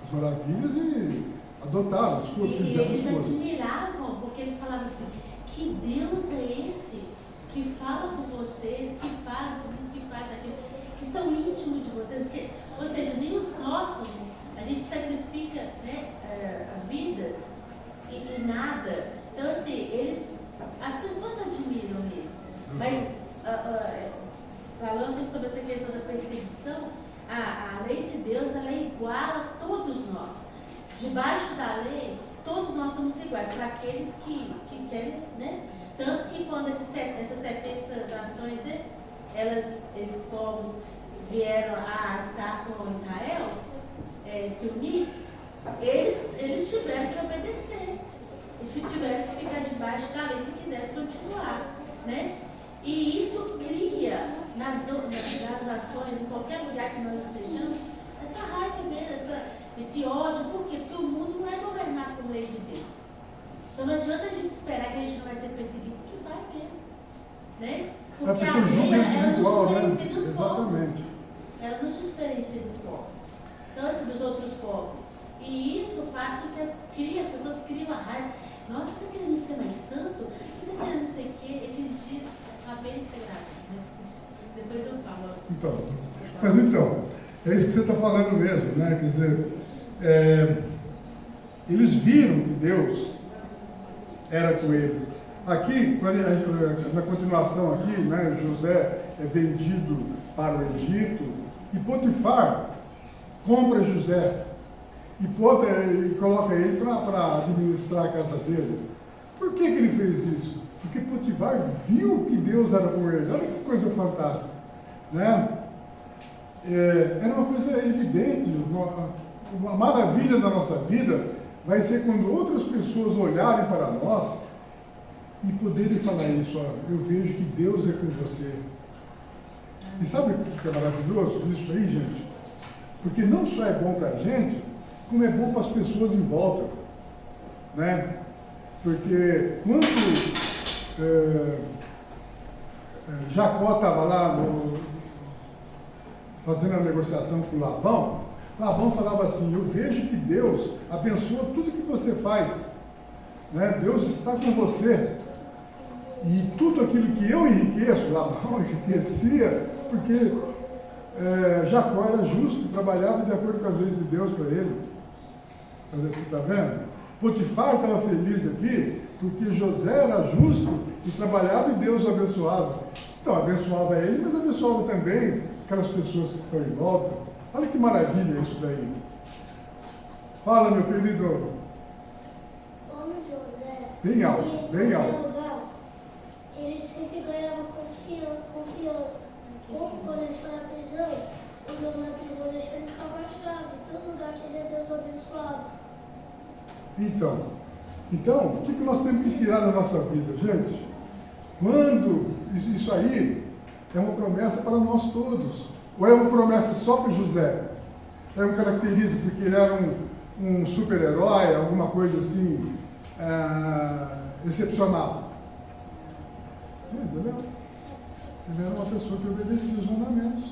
as maravilhas e adotaram as coisas, fizeram as coisas. Eles admiravam, porque eles falavam assim, que Deus é esse que fala com vocês, que faz isso, que faz aquilo, que são íntimos de vocês, ou seja, nem os nossos, a gente sacrifica, né, vidas e nada. Então, assim, as pessoas admiram mesmo. Mas, falando sobre essa questão da perseguição, a lei de Deus, ela é igual a todos nós. Debaixo da lei, todos nós somos iguais, para aqueles que querem, né? Tanto que quando essas 70 nações, né, esses povos vieram a estar com Israel, se unir, eles tiveram que obedecer, eles tiveram que ficar debaixo da lei se quisessem continuar, né? E isso cria nas nações, em qualquer lugar que nós estejamos, essa raiva mesmo, esse ódio. Por quê? Porque o mundo não é governado por lei de Deus. Então não adianta a gente esperar que a gente não vai ser perseguido, porque vai mesmo, né? Porque a lei, ela nos diferencia dos povos. Ela nos diferencia dos povos. Então, assim, dos outros povos. E isso faz com que as pessoas criam a raiva. Nossa, você está querendo ser mais santo? Você está querendo não sei o quê? Esses dias, acabei de pegar. Depois eu falo. Então, é isso que você está falando mesmo, né? Quer dizer, eles viram que Deus era com eles. Aqui, na continuação aqui, né, José é vendido para o Egito e Potifar compra José e coloca ele para administrar a casa dele. Por que ele fez isso? Porque Potifar viu que Deus era com ele. Olha que coisa fantástica, né? Era uma coisa evidente. Uma maravilha da nossa vida vai ser quando outras pessoas olharem para nós e poderem falar isso, ó, eu vejo que Deus é com você. E sabe o que é maravilhoso isso aí, gente? Porque não só é bom para a gente, como é bom para as pessoas em volta, né? Porque quando Jacó estava lá fazendo a negociação com Labão, Labão falava assim, eu vejo que Deus abençoa tudo que você faz, né? Deus está com você. E tudo aquilo que eu enriqueço, Labão enriquecia, porque Jacó era justo, trabalhava de acordo com as leis de Deus para ele. Você está vendo? Potifar estava feliz aqui, porque José era justo e trabalhava e Deus o abençoava. Então, abençoava ele, mas abençoava também aquelas pessoas que estão em volta. Olha que maravilha isso daí. Fala, meu querido. Como José, Bem alto, bem alto. lugar, ele sempre ganhava confiança. Como quando ele foi na prisão, o dono da prisão deixou ele ficar mais chave. Todo lugar que ele ia, Deus abençoava. Então, o que nós temos que tirar da nossa vida, gente? Quando isso aí é uma promessa para nós todos. Ou é uma promessa só para José? É uma característica porque ele era um super-herói, alguma coisa assim, excepcional. Entendeu? Ele era uma pessoa que obedecia os mandamentos.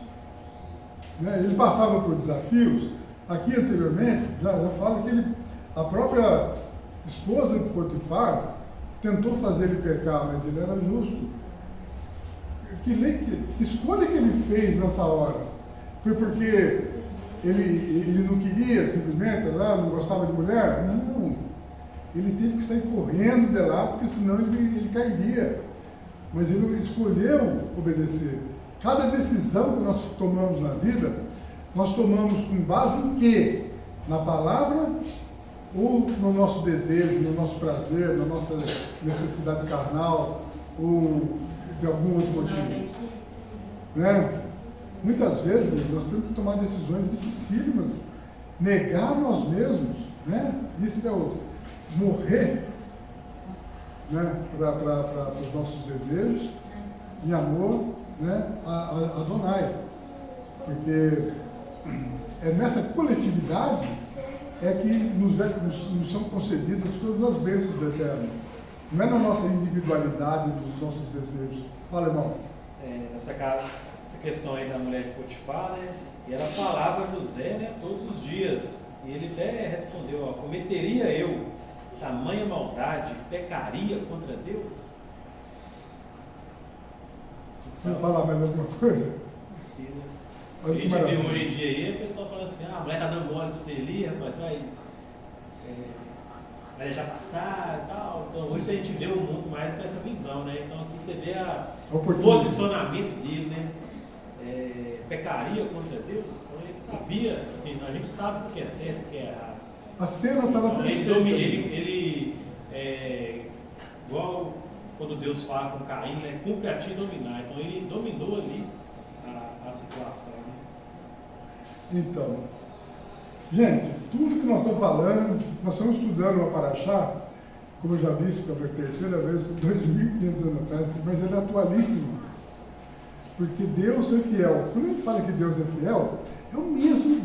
Né? Ele passava por desafios. Aqui anteriormente, já fala que a própria esposa de Potifar tentou fazer ele pecar, mas ele era justo. Que escolha que ele fez nessa hora? Foi porque ele não queria simplesmente, não gostava de mulher? Não. Ele teve que sair correndo de lá, porque senão ele cairia. Mas ele escolheu obedecer. Cada decisão que nós tomamos na vida, nós tomamos com base em quê? Na palavra ou no nosso desejo, no nosso prazer, na nossa necessidade carnal ou de algum outro motivo? Né? Muitas vezes nós temos que tomar decisões dificílimas, negar nós mesmos, né? Isso é o morrer, né? Para os nossos desejos em amor, né? a Adonai. Porque é nessa coletividade que nos são concedidas todas as bênçãos do Eterno. Não é na nossa individualidade, dos nossos desejos. Fala, irmão. Essa questão aí da mulher de Potifar, né? E ela falava a José, né, todos os dias. E ele até respondeu, ó, cometeria eu tamanha maldade, pecaria contra Deus? Você vai falar mais alguma coisa? Precisa. A Olha que gente vê maravilha. hoje em dia aí, a pessoa fala assim, a mulher tá dando mole pra você ali, rapaz, vai deixar passar e tal. Então hoje a gente vê o mundo mais com essa visão, né? Então aqui você vê o posicionamento dele, né? Pecaria contra Deus, então ele sabia, assim, a gente sabe o que é certo e o que é errado. A cena estava Então, perfeita. Igual quando Deus fala com Caim, né? Cumpre a ti dominar. Então ele dominou ali a situação. Né? Então, gente, tudo que nós estamos falando, nós estamos estudando uma paraxá, como eu já disse pela terceira vez, 2.500 anos atrás, mas ele é atualíssimo. Porque Deus é fiel. Quando a gente fala que Deus é fiel, é o mesmo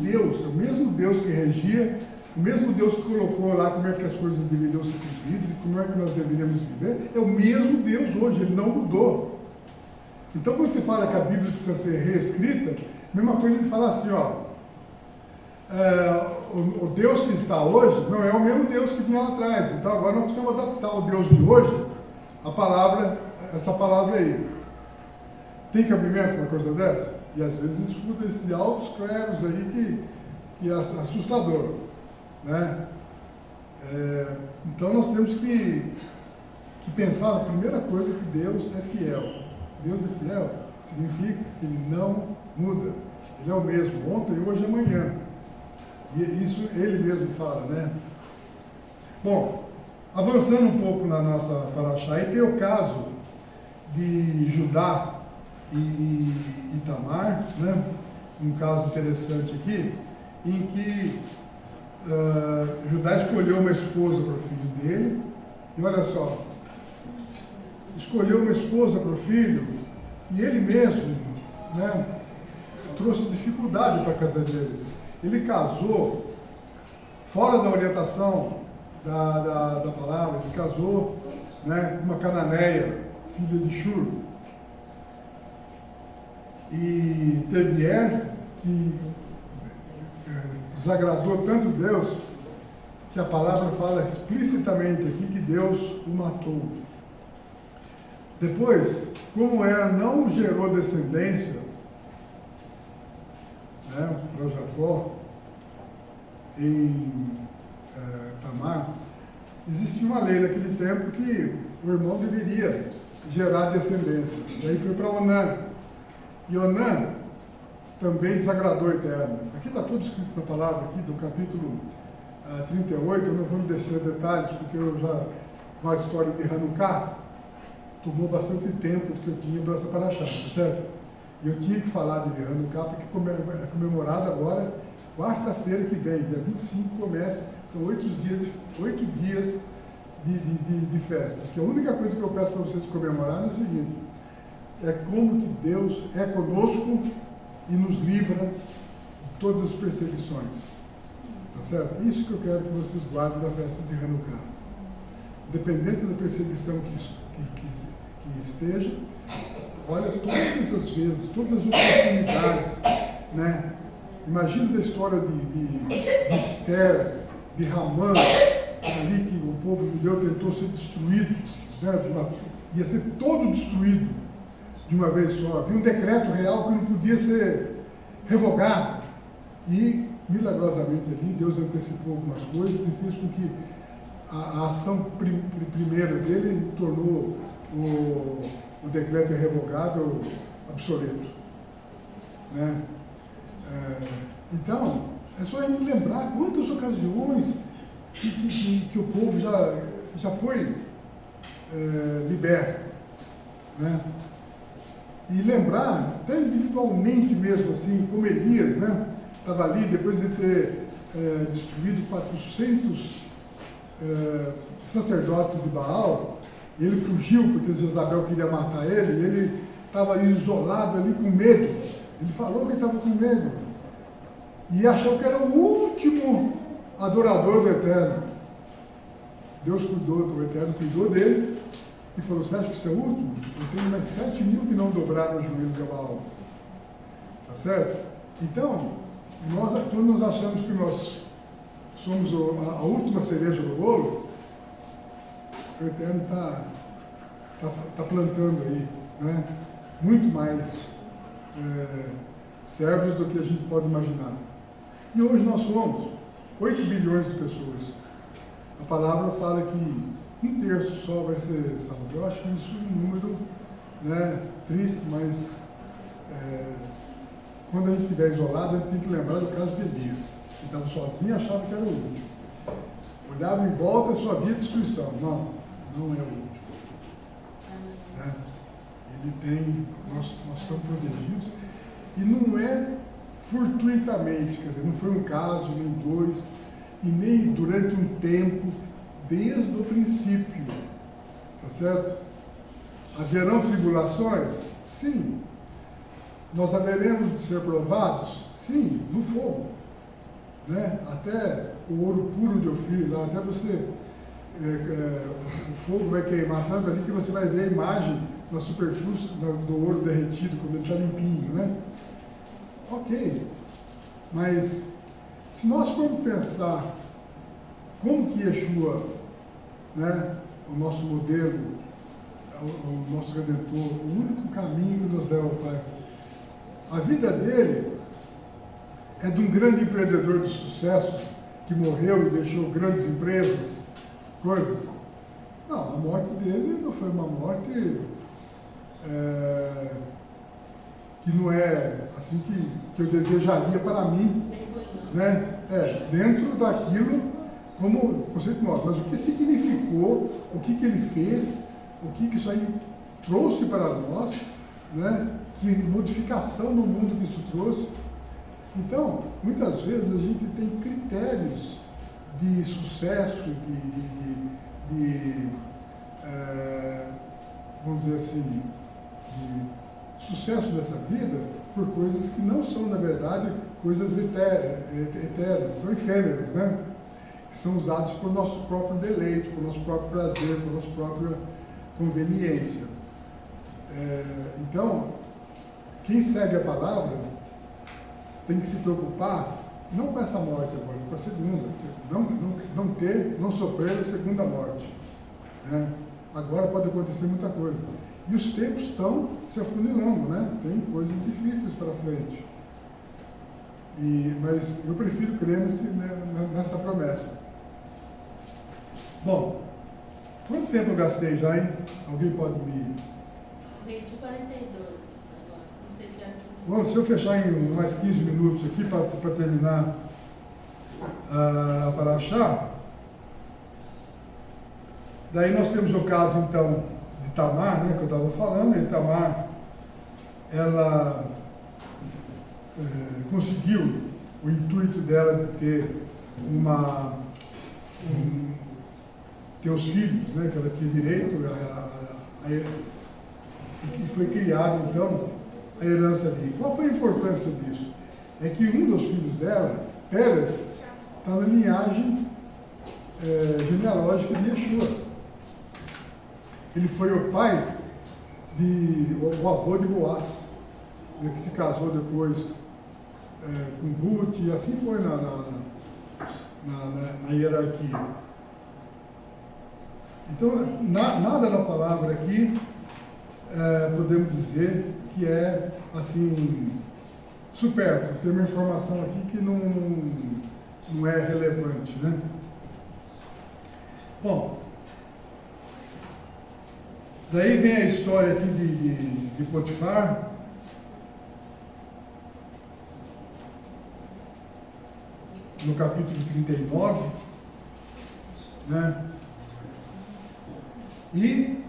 Deus que regia, o mesmo Deus que colocou lá como é que as coisas deveriam ser cumpridas e como é que nós deveríamos viver, é o mesmo Deus hoje, ele não mudou. Então, quando você fala que a Bíblia precisa ser reescrita, a mesma coisa de falar assim, o Deus que está hoje não é o mesmo Deus que tinha lá atrás. Então, agora nós precisamos adaptar o Deus de hoje, essa palavra aí. Tem cabimento uma coisa dessa? E às vezes escuta esse de altos clérigos aí que é assustador, né? Então nós temos que pensar na primeira coisa que Deus é fiel. Deus é fiel significa que Ele não muda. Ele é o mesmo, ontem, hoje e amanhã. E isso Ele mesmo fala, né? Bom, avançando um pouco na nossa paraxá, aí tem o caso de Judá e Tamar, né? Um caso interessante aqui, em que Judá escolheu uma esposa para o filho dele, e olha só, escolheu uma esposa para o filho e ele mesmo, né, trouxe dificuldade para a casa dele. Ele casou fora da orientação da palavra, ele casou, né, com uma cananeia, filha de Shur. E teve que desagradou tanto Deus, que a palavra fala explicitamente aqui que Deus o matou. Depois, como não gerou descendência, né, para Jacó, em Tamar, existia uma lei naquele tempo que o irmão deveria gerar descendência. E aí foi para Onã. E Onã também desagradou o Eterno. Aqui está tudo escrito na palavra, aqui do capítulo 38, eu não vou me descer detalhes, porque eu já, com a história de Hanukkah, tomou bastante tempo do que eu tinha para essa paraxá, tá certo? E eu tinha que falar de Hanukkah, porque é comemorado agora, quarta-feira que vem, dia 25 começa, são 8 dias de festa. Que a única coisa que eu peço para vocês comemorar é o seguinte, é como que Deus é conosco e nos livra de todas as perseguições. Tá certo? Isso que eu quero que vocês guardem da festa de Hanukkah. Independente da perseguição que esteja, olha todas as vezes, todas as oportunidades, né? Imagina da história de Esther, de Ramã, ali que o povo judeu tentou ser destruído, né? Ia ser todo destruído de uma vez só. Havia um decreto real que não podia ser revogado. E, milagrosamente ali, Deus antecipou algumas coisas e fez com que a ação primeira dele tornou o decreto irrevogável obsoleto. Né? Então, é só a gente lembrar quantas ocasiões que o povo já foi liberto. Né? E lembrar, até individualmente mesmo, assim, como Elias, né? Estava ali, depois de ter destruído 400 sacerdotes de Baal, e ele fugiu porque Jezabel queria matar ele, e ele estava isolado ali com medo. Ele falou que estava com medo. E achou que era o último adorador do Eterno. Deus o Eterno cuidou dele e falou, você acha que isso é o último? Eu tenho mais 7.000 que não dobraram os joelhos de Baal. Tá certo? Então, quando nós achamos que nós somos a última cereja do bolo, o Eterno está plantando aí, né? Muito mais servos do que a gente pode imaginar. E hoje nós somos 8 bilhões de pessoas. A palavra fala que 1/3 só vai ser salvo. Eu acho que isso é um número, né, triste, mas quando a gente estiver isolado, a gente tem que lembrar do caso de Elias. Ele estava sozinho e achava que era o último. Olhava em volta e só via destruição. Não é o último. Né? Ele tem, nós estamos protegidos. E não é fortuitamente, quer dizer, não foi um caso, nem dois, e nem durante um tempo, desde o princípio. Tá certo? Haverão tribulações? Sim. Nós haveremos de ser provados? Sim, no fogo. Né? Até o ouro puro de Ofir, lá, até você, o fogo vai queimar tanto ali que você vai ver a imagem na superfície do ouro derretido, quando ele está limpinho, né? Ok, mas se nós formos pensar como que Yeshua, né, o nosso modelo, o nosso Redentor, o único caminho que nos leva ao Pai, a vida dele é de um grande empreendedor de sucesso que morreu e deixou grandes empresas, coisas. Não, a morte dele não foi uma morte que não é assim que eu desejaria para mim, né? Dentro daquilo como conceito nosso. Mas o que significou, o que ele fez, o que isso aí trouxe para nós, né? Que modificação no mundo que isso trouxe. Então, muitas vezes a gente tem critérios de sucesso, de vamos dizer assim, de sucesso nessa vida por coisas que não são, na verdade, coisas eternas, são efêmeras, né? Que são usadas por nosso próprio deleite, por nosso próprio prazer, por nossa própria conveniência. Então, quem segue a palavra tem que se preocupar não com essa morte agora, com a segunda, não sofrer a segunda morte, né? Agora pode acontecer muita coisa. E os tempos estão se afunilando, né? Tem coisas difíceis para frente. Mas eu prefiro crer nessa promessa. Bom, quanto tempo eu gastei já, hein? Alguém pode me... 20 42 agora, não sei o que é. Bom, se eu fechar em mais 15 minutos aqui para terminar a Paraxá, daí nós temos o caso então de Tamar, né, que eu estava falando. E Tamar, ela conseguiu o intuito dela de ter ter os filhos, né, que ela tinha direito e foi criada então a herança ali. Qual foi a importância disso? É que um dos filhos dela, Pérez, está na linhagem genealógica de Yeshua. Ele foi o pai o avô de Boaz, né, que se casou depois com Ruth, e assim foi na hierarquia. Então, nada na palavra aqui podemos dizer que é assim supérfluo. Tem uma informação aqui que não é relevante, né? Bom, daí vem a história aqui de Potifar. No capítulo 39, né? E,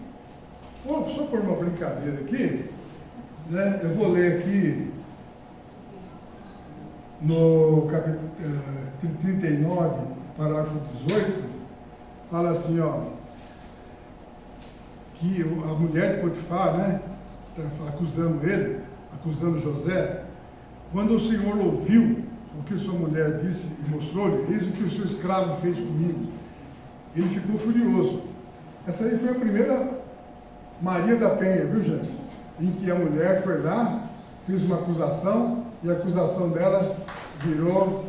só por uma brincadeira aqui, né? Eu vou ler aqui no capítulo 39, parágrafo 18, fala assim, que a mulher de Potifar, né, acusando José, quando o Senhor ouviu o que sua mulher disse e mostrou-lhe, eis o que o seu escravo fez comigo, ele ficou furioso. Essa aí foi a primeira Maria da Penha, viu, gente? Em que a mulher foi lá, fez uma acusação, e a acusação dela virou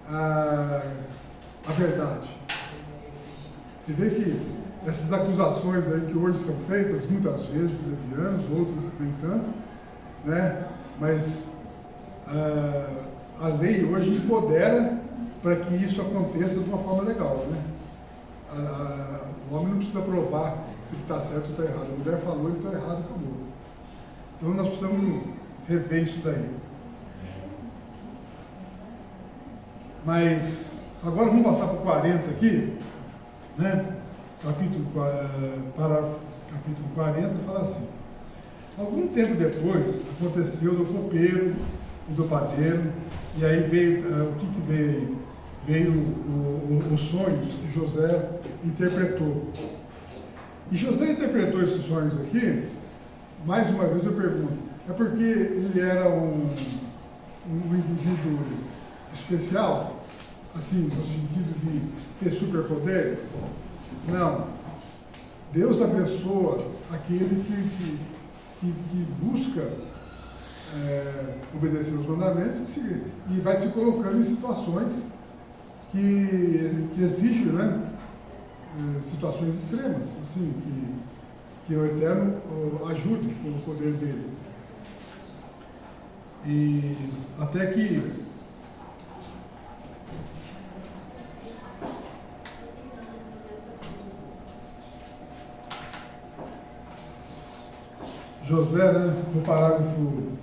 a verdade. Você vê que essas acusações aí que hoje são feitas, muitas vezes levianas, outras nem tanto, né? Mas a lei hoje empodera para que isso aconteça de uma forma legal, né? O homem não precisa provar se está certo ou está errado. A mulher falou e está errado, acabou. Então nós precisamos rever isso daí. Mas agora vamos passar para o 40 aqui, né? Capítulo 40 fala assim: algum tempo depois aconteceu do copeiro e do padeiro, e aí veio o que veio? Veio os sonhos que José interpretou. E José interpretou esses sonhos aqui, mais uma vez eu pergunto, é porque ele era um indivíduo especial, assim, no sentido de ter superpoderes? Não. Deus abençoa aquele que busca obedecer os mandamentos e vai se colocando em situações que exigem, né, situações extremas, assim, que o Eterno ajude com o poder dele. E até que José, né, no parágrafo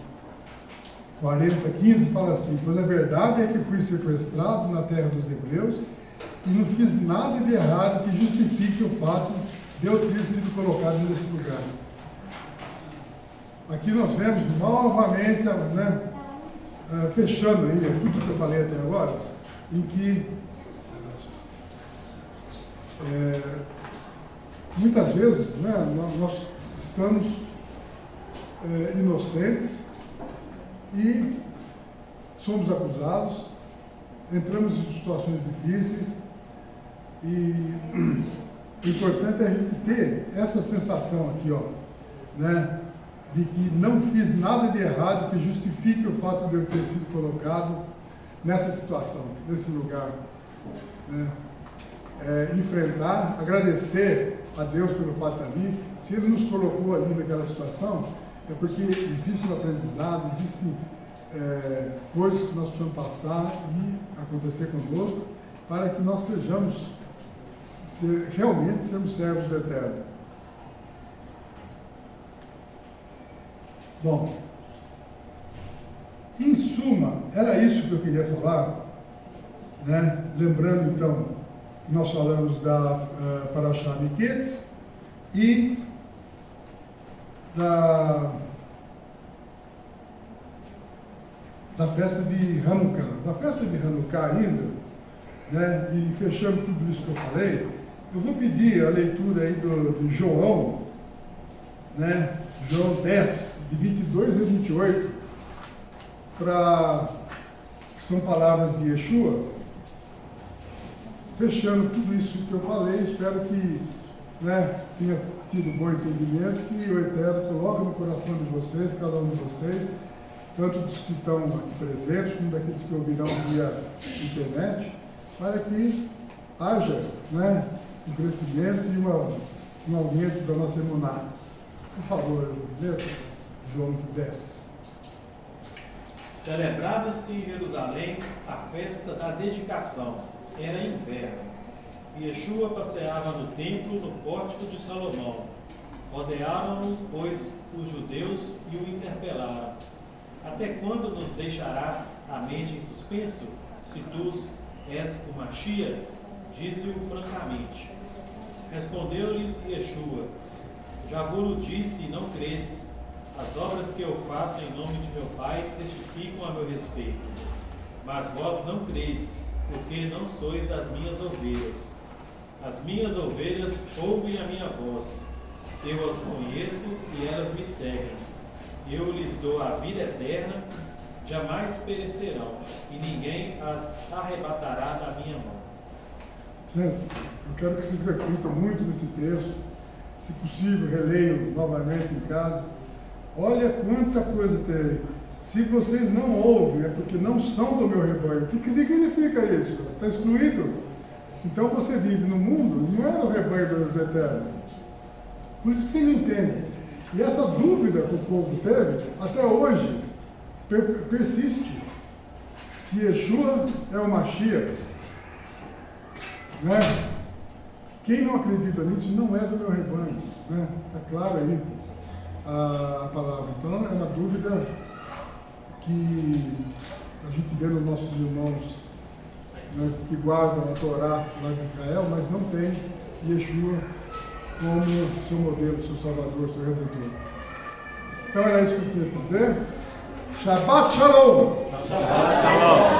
40:15, fala assim: pois a verdade é que fui sequestrado na terra dos hebreus e não fiz nada de errado que justifique o fato de eu ter sido colocado nesse lugar. Aqui nós vemos novamente, né, fechando aí tudo que eu falei até agora, em que muitas vezes, né, nós estamos inocentes e somos acusados, entramos em situações difíceis e o importante é a gente ter essa sensação aqui, ó, né, de que não fiz nada de errado que justifique o fato de eu ter sido colocado nessa situação, nesse lugar, né? Enfrentar, agradecer a Deus pelo fato de estar ali. Se Ele nos colocou ali naquela situação, é porque existe um aprendizado, existem coisas que nós precisamos passar e acontecer conosco para que nós sejamos, realmente sermos servos do Eterno. Bom, em suma, era isso que eu queria falar, né? Lembrando então que nós falamos da Parashá Miketz e da festa de Hanukkah. Da festa de Hanukkah ainda, né? E fechando tudo isso que eu falei, eu vou pedir a leitura aí de João, né? João 10, de 22 a 28, que são palavras de Yeshua. Fechando tudo isso que eu falei, espero que, né, tenha tido bom entendimento, que o Eterno coloque no coração de vocês, cada um de vocês, tanto dos que estão aqui presentes, como daqueles que ouvirão via internet, para que haja, né, um crescimento e um aumento da nossa emuná. Por favor, letra João 10. Celebrava-se em Jerusalém a festa da dedicação. Era inverno. Yeshua passeava no templo, no pórtico de Salomão. Rodearam-no, pois, os judeus e o interpelaram. Até quando nos deixarás a mente em suspenso? Se tu és o Machia, dize-o francamente. Respondeu-lhes Yeshua: já vos disse e não credes. As obras que eu faço em nome de meu Pai testificam a meu respeito. Mas vós não credes, porque não sois das minhas ovelhas. As minhas ovelhas ouvem a minha voz. Eu as conheço e elas me seguem. Eu lhes dou a vida eterna, jamais perecerão, e ninguém as arrebatará da minha mão. Gente, eu quero que vocês reflitam muito nesse texto. Se possível, releiam novamente em casa. Olha quanta coisa tem aí. Se vocês não ouvem, é porque não são do meu rebanho. O que significa isso? Está excluído? Então você vive no mundo, não é no rebanho do Deus Eterno. Por isso que você não entende. E essa dúvida que o povo teve, até hoje, persiste. Se Yeshua é o Mashiach, né? Quem não acredita nisso não é do meu rebanho, né? Está claro aí a palavra. Então é uma dúvida que a gente vê nos nossos irmãos, né, que guardam a Torá lá de Israel, mas não tem Yeshua como seu modelo, seu Salvador, seu Redentor. Então era isso que eu tinha a dizer. Shabbat Shalom! Shabbat Shalom!